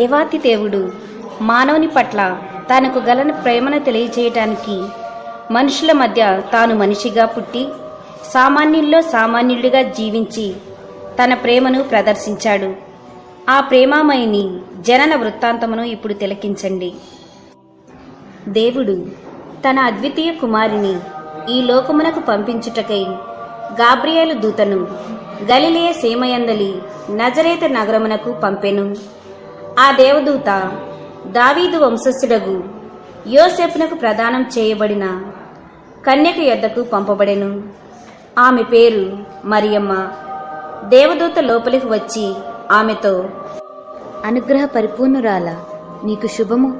దేవాతి దేవుడు మానవుని పట్ల తనకు గల ప్రేమను తెలియజేయటానికి మనుషుల మధ్య తాను మనిషిగా పుట్టి సామాన్యుల్లో సామాన్యుడిగా జీవించి తన ప్రేమను ప్రదర్శించాడు. ఆ ప్రేమామయిని జనన వృత్తాంతమును ఇప్పుడు తిలకించండి. దేవుడు తన అద్వితీయ కుమారిని ఈ లోకమునకు పంపించుటకై గాబ్రియేలు దూతను గలిలయ సీమయందలి నజరేతు నగరమునకు పంపెను. ఆ దేవదూత దావీదు వంశస్థుడగు యోసేపునకు ప్రదానం చేయబడిన కన్యక యొద్దకు పంపబడెను. ఆమె పేరు మరియమ్మ. దేవదూత లోపలికి వచ్చి ఆమెతో, అనుగ్రహ పరిపూర్ణురాల, నీకు శుభము,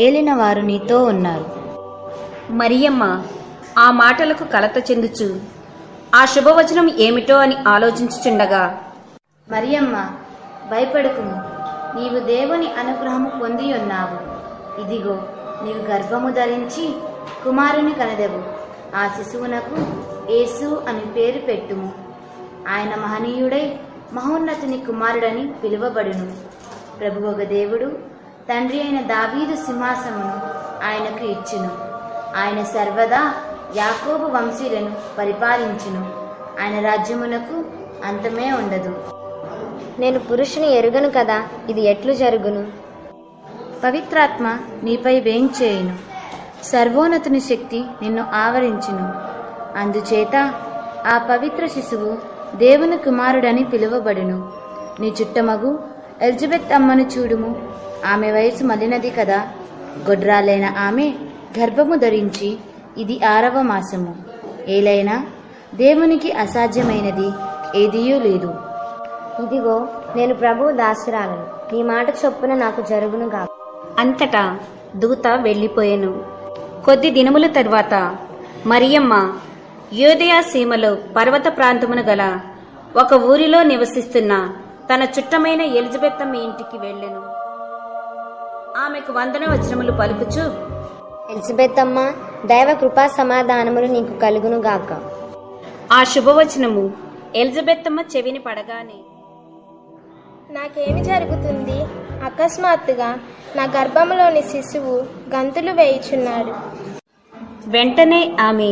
ఏలిన వారు నీతో ఉన్నారు. మరియమ్మ ఆ మాటలకు కలత చెందుచు ఆ శుభవచనం ఏమిటో అని ఆలోచించుచుండగా, మరియమ్మ, భయపడకుము, నీవు దేవుని అనుగ్రహము పొంది ఉన్నావు. ఇదిగో, నీవు గర్భము ధరించి కుమారుని కనదెవు. ఆ శిశువునకు యేసు అని పేరు పెట్టుము. ఆయన మహనీయుడై మహోన్నతుని కుమారుడని పిలువబడును. ప్రభువొక దేవుడు తండ్రి అయిన దావీదు సింహాసనమును ఆయనకు ఇచ్చును. ఆయన సర్వదా యాకోబు వంశీయులను పరిపాలించును. ఆయన రాజ్యమునకు అంతమే ఉండదు. నేను పురుషుని ఎరుగను కదా, ఇది ఎట్లు జరుగును? పవిత్రాత్మ నీపై వేంచేయును. సర్వోన్నతుని శక్తి నిన్ను ఆవరించును. అందుచేత ఆ పవిత్ర శిశువు దేవుని కుమారుడని పిలువబడును. నీ చుట్టమగు ఎలిజబెత్ అమ్మను చూడుము. ఆమె వయసు మళ్ళినది కదా. గొడ్రాలైన ఆమె గర్భము ధరించి ఇది 6వ మాసము. ఏలైనా దేవునికి అసాధ్యమైనది ఏదియూ లేదు. ఇదిగో, నేను ప్రభువు దాసురాలను, నీ మాట చొప్పున నాకు జరుగునుగా. అంతటా దూత వెళ్ళిపోయెను. కొద్ది దినముల తరువాత మరియమ్మ యూదయ సీమలో పర్వత ప్రాంతమున గల ఒక ఊరిలో నివసిస్తున్న తన చుట్టమైన ఎలిజబెత్తమ్మ ఇంటికి వెళ్ళెను. ఆమెకు వందన వచనములు పలుకుచు, ఎలిజబెత్ అమ్మ, దైవ కృపా సమాధానములు నీకు కలుగునుగాక. ఆ శుభవచనము ఎలిజబెత్తమ్మ చెవిని పడగానే, నాకేమి జరుగుతుంది? అకస్మాత్తుగా నా గర్భంలోని శిశువు గంతులు వేయుచున్నాడు. వెంటనే ఆమె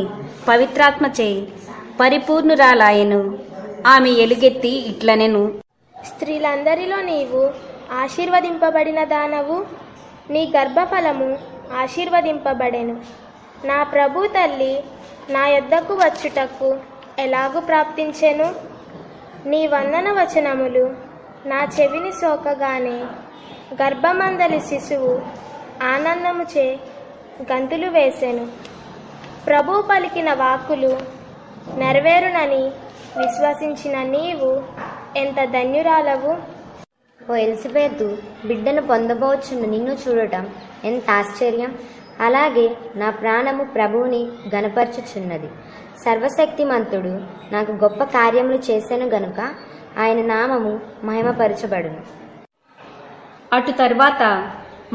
పవిత్రాత్మచే పరిపూర్ణురాలాయెను. ఆమె ఎలుగెత్తి ఇట్లనెను, స్త్రీలందరిలో నీవు ఆశీర్వదింపబడిన దానవు, నీ గర్భఫలము ఆశీర్వదింపబడెను. నా ప్రభు తల్లి నా యొద్దకు వచ్చుటకు ఎలాగు ప్రాప్తించెను? నీ వందన వచనములు నా చెవిని సోకగానే గర్భమందలి శిశువు ఆనందముచే గంతులు వేసెను. ప్రభు పలికిన వాక్కులు నెరవేరునని విశ్వసించిన నీవు ఎంత ధన్యురాలవు. ఓ ఎలిజబెతు, బిడ్డను పొందబోచున్న నిన్ను చూడటం ఎంత ఆశ్చర్యం! అలాగే నా ప్రాణము ప్రభువుని గనపరచుచున్నది. సర్వశక్తిమంతుడు నాకు గొప్ప కార్యములు చేసెను గనుక ఆయన నామము మహిమపరచబడును. అటు తర్వాత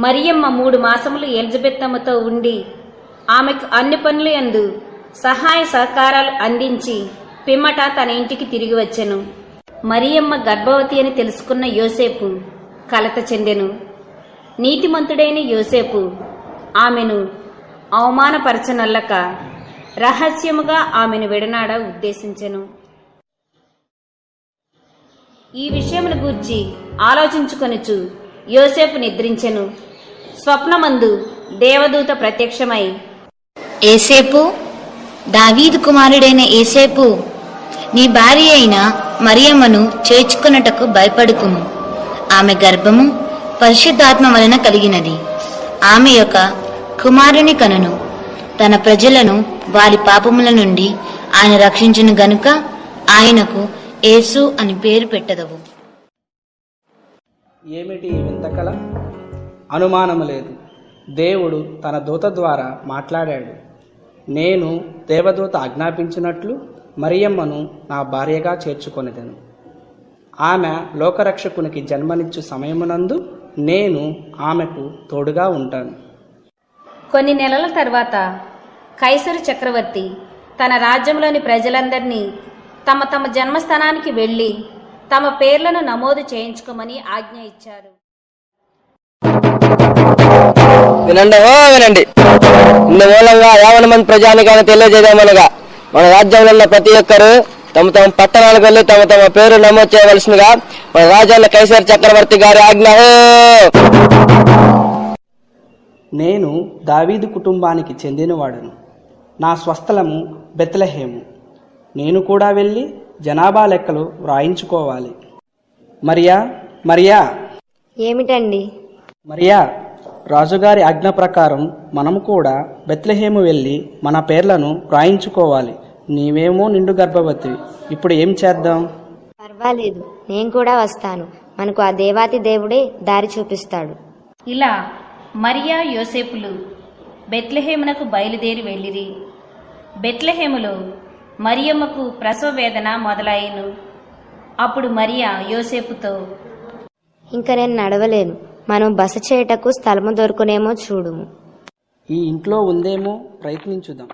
మరియమ్మ 3 మాసములు ఎలిజబెత్తమ్మతో ఉండి ఆమెకు అన్ని పనులు యందు సహాయ సహకారాలు అందించి పిమ్మట తన ఇంటికి తిరిగి వచ్చెను. మరియమ్మ గర్భవతి అని తెలుసుకున్న యోసేపు కలత చెందెను. నీతిమంతుడైన యోసేపు ఆమెను అవమానపరచనల్లక రహస్యముగా ఆమెను విడనాడ ఉద్దేశించెను. ఈ విషయమును గూర్చి ఆలోచించుకొనుచు యోసేపు నిద్రించెను. స్వప్నమందు దేవదూత ప్రత్యక్షమై, ఏసేపు, దావీదు కుమారుడైన ఏసేపు, నీ భార్య అయిన మరియమ్మను చేర్చుకొనుటకు భయపడుకుము. ఆమె గర్భము పరిశుద్ధాత్మ వలన కలిగినది. ఆమె యొక్క కుమారుని కనును. తన ప్రజలను వారి పాపముల నుండి ఆయన రక్షించును గనుక ఆయనకు యేసు అని పేరు పెట్టదవు. ఏమిటి వింత కల? అనుమానము లేదు, దేవుడు తన దూత ద్వారా మాట్లాడాడు. నేను దేవదూత ఆజ్ఞాపించినట్లు మరియమ్మను నా భార్యగా చేర్చుకొనిదెను. ఆమె లోకరక్షకునికి జన్మనిచ్చు సమయమునందు నేను ఆమెకు తోడుగా ఉంటాను. కొన్ని నెలల తర్వాత కైసరు చక్రవర్తి తన రాజ్యంలోని ప్రజలందరినీ తమ తమ జన్మస్థానానికి వెళ్లి తమ పేర్లను నమోదు చేయించుకోమని ఆజ్ఞ ఇచ్చారు. వినండి వినండి. ఇందు మూలంగా 50 మంది ప్రజానికాన్ని తెలియజేయమనగా మన రాజ్యంలో ఉన్న ప్రతి ఒక్కరూ తమ తమ పట్టణాలకు వెళ్లి తమ తమ పేరు నమోదు చేయవలసిందిగా మన రాజ్యాంగ కైసర్ చక్రవర్తి గారి ఆజ్ఞ. నేను దావీదు కుటుంబానికి చెందినవాడను. నా స్వస్థలము బెత్లెహేము. నేను కూడా వెళ్ళి జనాభా లెక్కలు వ్రాయించుకోవాలి. మరియా మరియా ఏమిటండి? మరియా, రాజుగారి ఆజ్ఞ ప్రకారం మనము కూడా బెత్లెహేము వెళ్ళి మన పేర్లను వ్రాయించుకోవాలి. నీవేమో నిండు గర్భవతివి. ఇప్పుడు ఏం చేద్దాం? పర్వాలేదు, నేను కూడా వస్తాను. మనకు ఆ దేవాతి దేవుడే దారి చూపిస్తాడు. ఇలా మరియా యోసేపులు బెత్లెహేమునకు బయలుదేరి వెళ్ళిరి. బెత్లెహేములో మరియమ్మకు ప్రసవ వేదన మొదలయ్యను. అప్పుడు మరియా యోసేపుతో, ఇంక నేను నడవలేను. మనం బస చేయుటకు స్థలము దొరుకునేమో చూడుము. ఈ ఇంట్లో ఉందేమో ప్రయత్నించుదాం.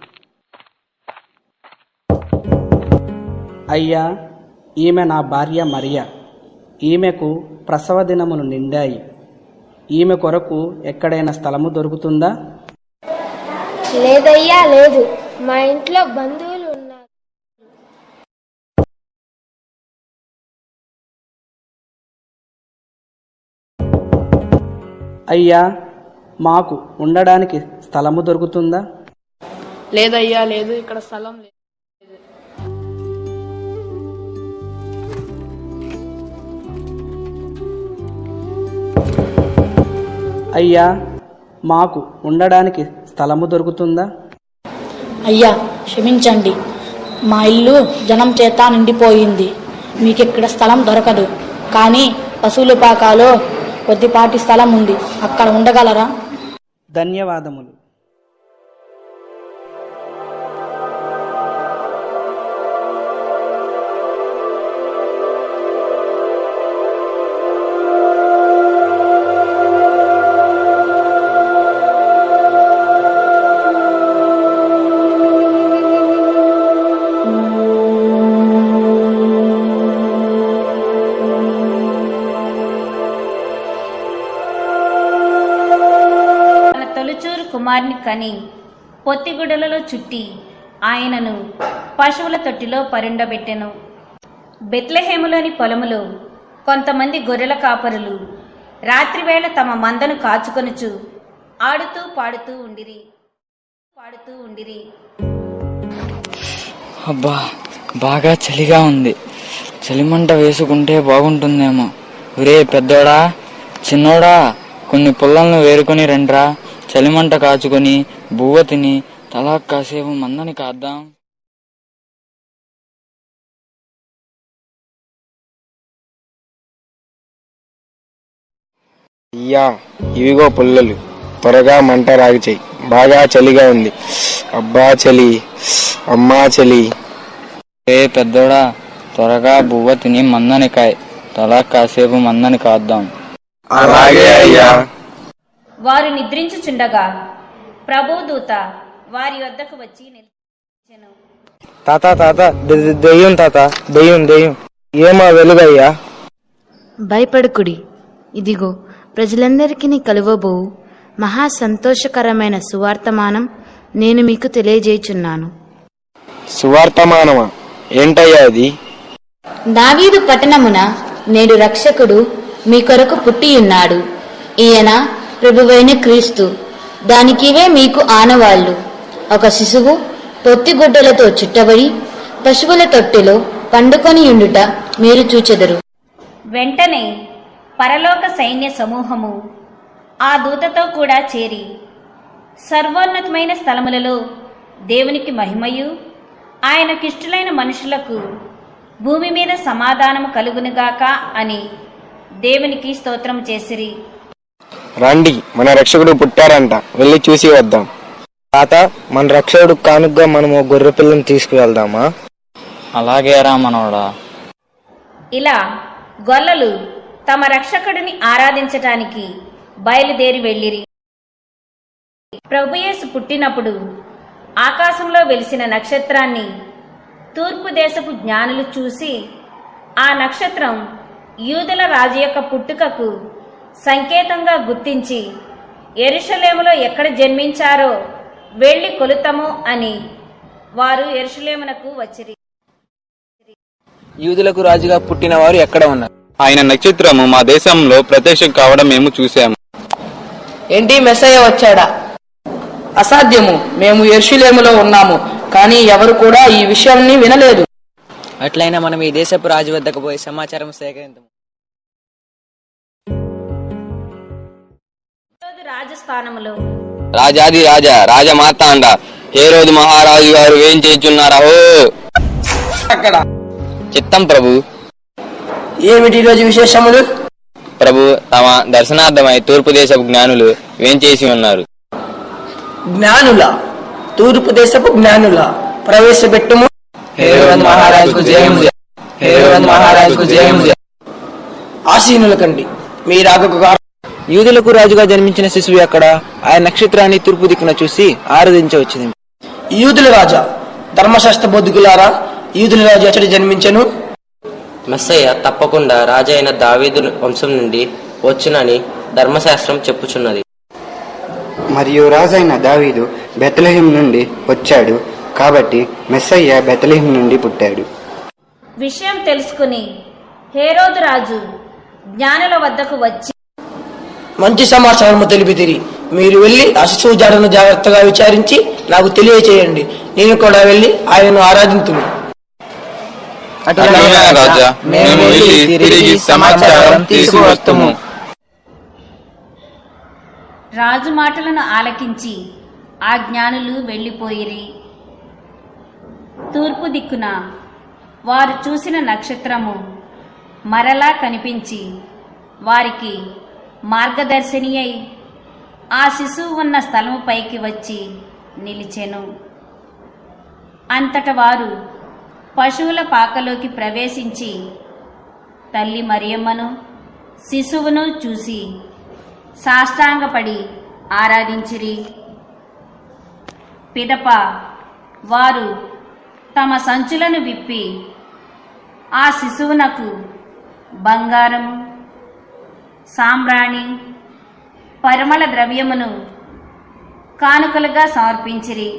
అయ్యా, ఈమె నా భార్య మరియా. ఈమెకు ప్రసవ దినములు నిండాయి. ఈమె కొరకు ఎక్కడైనా స్థలము దొరుకుతుందా? లేదయ్యా, లేదు. మా ఇంట్లో బంధువులు ఉన్నారు. అయ్యా, మాకు ఉండడానికి స్థలము దొరుకుతుందా? లేదయ్యా, లేదు. ఇక్కడ స్థలం లేదు. అయ్యా, మాకు ఉండడానికి స్థలము దొరుకుతుందా? అయ్యా, క్షమించండి. మా ఇల్లు జనం చేత నిండిపోయింది. మీకిక్కడ స్థలం దొరకదు. కానీ పశువుల పాకాలో కొద్దిపాటి స్థలం ఉంది. అక్కడ ఉండగలరా? ధన్యవాదములు. కుమార్ని కని పొత్తిగుడలలో చుట్టి ఆయనను పశువుల తొట్టిలో పరుండబెట్టెను. బెత్లెహేములోని పొలములో కొంతమంది గొర్రెల కాపరులు రాత్రివేళ తమ మందను కాచుకొనుచు ఆడుతూ పాడుతూ ఉండిరి. అబ్బా, బాగా చలిగా ఉంది. చలిమంట వేసుకుంటే బాగుంటుందేమో. ఒరే పెద్దోడా, చిన్నోడా, కొన్ని పుల్లలను వేరుకొని రండ్రా. చలిమంట కాచుకొని బువ్వ తిని తలా కాసేపు మందని కాద్దాం. అయ్యా, ఇవిగో పుల్లలు. త్వరగా మంట రాగి చెయ్యి. బాగా చలిగా ఉంది. అబ్బా చలి, అమ్మా చలి. ఏ పెద్దోడా, త్వరగా బువ్వ తిని మందని కాయ్. తలా కాసేపు మందని కాద్దాం. అలాగే అయ్యా. వారు నిద్రించుచుండగా ప్రభుదూత వారి వద్దకు వచ్చి నిలిచెను. తాత దెయ్యం తాత, దెయ్యం. ఏమా వెలుగయ్యా? భయపడుకుడి. ఇదిగో ప్రజలందరికీ కలువబోవు మహా సంతోషకరమైన సువార్తమానం నేను మీకు తెలియజేయుచున్నాను. సువార్తమానమా? ఏంటయ్యా అది? దావీదు పట్టణమున నేడు రక్షకుడు మీ కొరకు పుట్టియున్నాడు. ఈయన ప్రభువైన క్రీస్తు. దానికివే మీకు ఆనవాళ్లు. ఒక శిశువు పొత్తిగుడ్డలతో చుట్టబడి పశువుల తొట్టెలో పండుకొని ఉండుట మీరు చూచెదరు. వెంటనే పరలోక సైన్య సమూహము ఆ దూతతో కూడా చేరి సర్వోన్నతమైన స్థలములలో దేవునికి మహిమయు ఆయనకిష్టులైన మనుషులకు భూమి మీద సమాధానము కలుగునుగాక అని దేవునికి స్తోత్రం చేసిరి. రండి, మన రక్షకుడు పుట్టారంట. వెళ్ళి చూసి వద్దాం. తాత, మన రక్షకుడు కానుగ్గా మనము గొర్రె పిల్లని తీసుకువెళ్దామా? అలాగే రా మనోడా. ఇలా గొల్లలు తమ రక్షకుడిని ఆరాధించటానికి బయలుదేరి వెళ్ళిరి. ప్రభుయేసు పుట్టినప్పుడు ఆకాశంలో వెలిసిన నక్షత్రాన్ని తూర్పు దేశపు జ్ఞానులు చూసి ఆ నక్షత్రం యూదుల రాజు యొక్క పుట్టుకకు సంకేతంగా గుర్తించి యెరూషలేములో ఎక్కడ జన్మించారో వెళ్ళి కొలుతము అని వారు యెరూషలేమునకు వచ్చిరి. యూదులకు రాజుగా పుట్టిన వారు ఎక్కడ ఉన్నారు? ఆయన నక్షత్రము మా దేశంలో ప్రత్యక్షం కావడం మేము చూశాము. ఏంటి మెస్సయ్య వచ్చాడా? అసాధ్యము. మేము యెరూషలేములో ఉన్నాము, కానీ ఎవరు కూడా ఈ విషయాన్ని వినలేదు. అట్లయినా మనం ఈ దేశపు రాజు వద్దకు పోయి సమాచారం సేకరించము. రాజస్థానములో రాజాది రాజా రాజమార్తాండ హేరోదు మహారాజు గారు ఏం చేస్తున్నారా? ఓ అక్కడ చిత్తం ప్రభు. ఏమిటి రోజు విశేషములు? ప్రభు, తమ దర్శనార్థమై తూర్పు దేశపు జ్ఞానులు వేంచేసి ఉన్నారు. జ్ఞానుల? తూర్పు దేశపు జ్ఞానుల? ప్రవేశపెట్టుము. హేరోదు మహారాజుకు జయము. హేరోదు మహారాజుకు జయము. ఆసీనుల కండి మీరాగకు యూదులకు రాజుగా జన్మించిన శిశువు ఎక్కడ? ఆయన నక్షత్రాన్ని తూర్పు దిక్కున చూసి ఆరాధించవచ్చింది. యూదుల రాజా, ధర్మశాస్త్ర బోధకులారా, యూదుల రాజు ఎచ్చట జన్మించెను? మెస్సయ్య తప్పకుండా రాజైన దావీదు వంశం నుండి వచ్చునని ధర్మశాస్త్రం చెప్పుచున్నది. మరియు రాజైన దావీదు బెత్లెహేం నుండి వచ్చాడు, కాబట్టి మెస్సయ్య బెత్లెహేం నుండి పుట్టాడు. విషయం తెలుసుకుని హేరోదు రాజు జ్ఞానుల వద్దకు వచ్చి, మంచి సమాచారము తెలిపితిరి. మీరు వెళ్లి ఆ శిశువు జాడను జాగ్రత్తగా విచారించి నాకు తెలియచేయండి. నేను కూడా వెళ్లి ఆయనను ఆరాధింతును. అట్లనే రాజా, మేము వెళ్ళి తిరిగి సమాచారం తీసుకువస్తాము. రాజు మాటలను ఆలకించి ఆ జ్ఞానులు వెళ్ళిపోయిరి. తూర్పు దిక్కున వారు చూసిన నక్షత్రము మరలా కనిపించి వారికి మార్గదర్శిని అయి ఆ శిశువు ఉన్న స్థలము పైకి వచ్చి నిలిచెను. అంతట వారు పశువుల పాకలోకి ప్రవేశించి తల్లి మరియమ్మను శిశువును చూసి సాష్టాంగపడి ఆరాధించిరి. పిదప వారు తమ సంచులను విప్పి ఆ శిశువునకు బంగారము, సాంబ్రాణి, పరిమళ ద్రవ్యమును కానుకలుగా సమర్పించిరి.